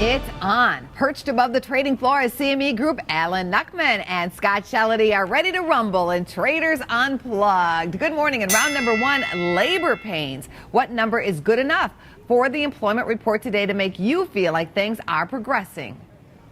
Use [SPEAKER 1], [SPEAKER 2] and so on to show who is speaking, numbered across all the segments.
[SPEAKER 1] It's on. Perched above the trading floor is CME Group, Knuckman and Scot Shellady are ready to rumble in Traders Unplugged. Good morning. And round number one, labor pains. What number is good enough for the employment report today to make you feel like things are progressing?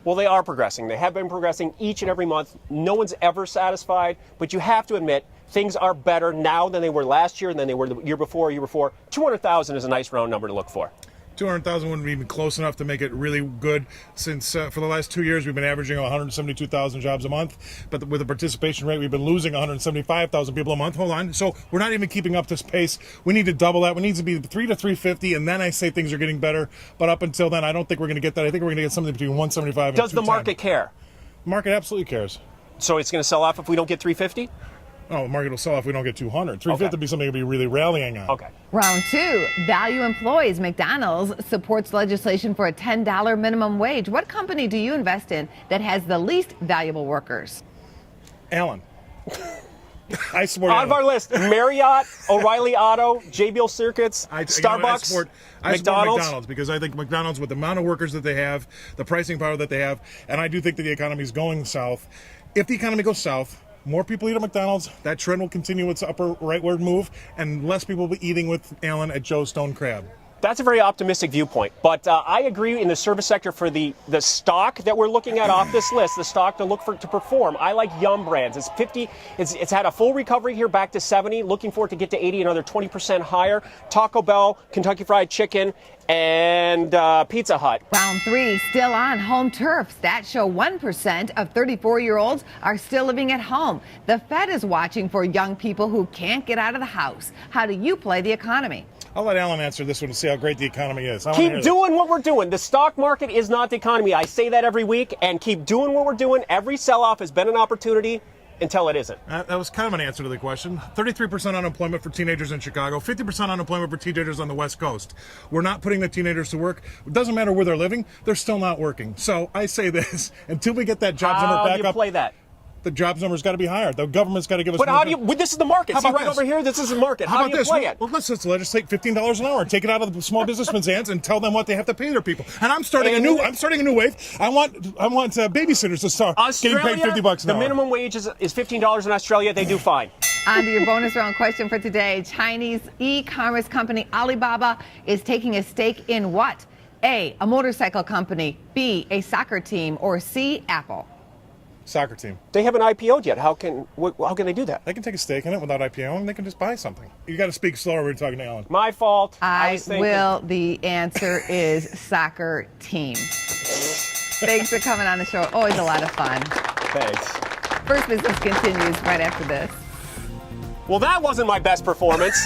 [SPEAKER 2] Well, they are progressing. They have been progressing each and every month. No one's ever satisfied, but you have to admit things are better now than they were last year and than they were the year before. 200,000 is a nice round number to look for.
[SPEAKER 3] 200,000 wouldn't be even close enough to make it really good, since for the last 2 years we've been averaging 172,000 jobs a month, but with the participation rate we've been losing 175,000 people a month. Hold on, so we're not even keeping up this pace. We need to double that. We need to be 3 to 350, and then I say things are getting better. But up until then, I don't think we're going to get that. I think we're going to get something between 175 and 210.
[SPEAKER 2] Does the market care?
[SPEAKER 3] The market absolutely cares.
[SPEAKER 2] So it's going to sell off if we don't get 350?
[SPEAKER 3] Oh, the market will sell if we don't get 200. 350 would be something to be really rallying on.
[SPEAKER 2] Okay.
[SPEAKER 1] Round two, value employees. McDonald's supports legislation for a $10 minimum wage. What company do you invest in that has the least valuable workers?
[SPEAKER 3] Allen. I support
[SPEAKER 2] Out of our list, Marriott, O'Reilly Auto, JBL Circuits, Starbucks,
[SPEAKER 3] I support McDonald's because I think McDonald's, with the amount of workers that they have, the pricing power that they have, and I do think that the economy is going south. If the economy goes south, more people eat at McDonald's, that trend will continue its upper rightward move, and less people will be eating with Allen at Joe's Stone Crab.
[SPEAKER 2] That's a very optimistic viewpoint, but I agree in the service sector for the stock that we're looking at off this list, the stock to look for to perform. I like Yum Brands. It's 50. It's had a full recovery here, back to 70. Looking for it to get to 80, another 20% higher. Taco Bell, Kentucky Fried Chicken, and Pizza Hut.
[SPEAKER 1] Round three, still on. Home turf. Stats show 1% of 34-year-olds are still living at home. The Fed is watching for young people who can't get out of the house. How do you play the economy?
[SPEAKER 3] I'll let Alan answer this one to see how great the economy is.
[SPEAKER 2] Keep doing what we're doing. The stock market is not the economy. I say that every week, and keep doing what we're doing. Every sell-off has been an opportunity until it isn't.
[SPEAKER 3] That was kind of an answer to the question. 33% unemployment for teenagers in Chicago, 50% unemployment for teenagers on the West Coast. We're not putting the teenagers to work. It doesn't matter where they're living. They're still not working. So I say this, until we get that jobs number back up.
[SPEAKER 2] How do you play that?
[SPEAKER 3] The jobs number's got to be higher. The government's got to give us.
[SPEAKER 2] But how do you? This is the market. See right over here. This is the market. How do you play it?
[SPEAKER 3] Well, let's legislate $15 an hour and take it out of the small businessmen's hands and tell them what they have to pay their people. And I'm starting a new wave. I want babysitters to start getting paid $50 an hour.
[SPEAKER 2] The minimum wage is $15 in Australia. They do fine.
[SPEAKER 1] On to your bonus round question for today. Chinese e-commerce company Alibaba is taking a stake in what? A motorcycle company, B, a soccer team, or C, Apple?
[SPEAKER 3] Soccer team.
[SPEAKER 2] They haven't IPO'd yet. How can they do that?
[SPEAKER 3] They can take a stake in it without IPOing. They can just buy something. You got to speak slower when you're talking to Alan.
[SPEAKER 2] My fault.
[SPEAKER 1] The answer is soccer team. Thanks for coming on the show. Always a lot of fun.
[SPEAKER 2] Thanks.
[SPEAKER 1] First Business continues right after this.
[SPEAKER 2] Well, that wasn't my best performance.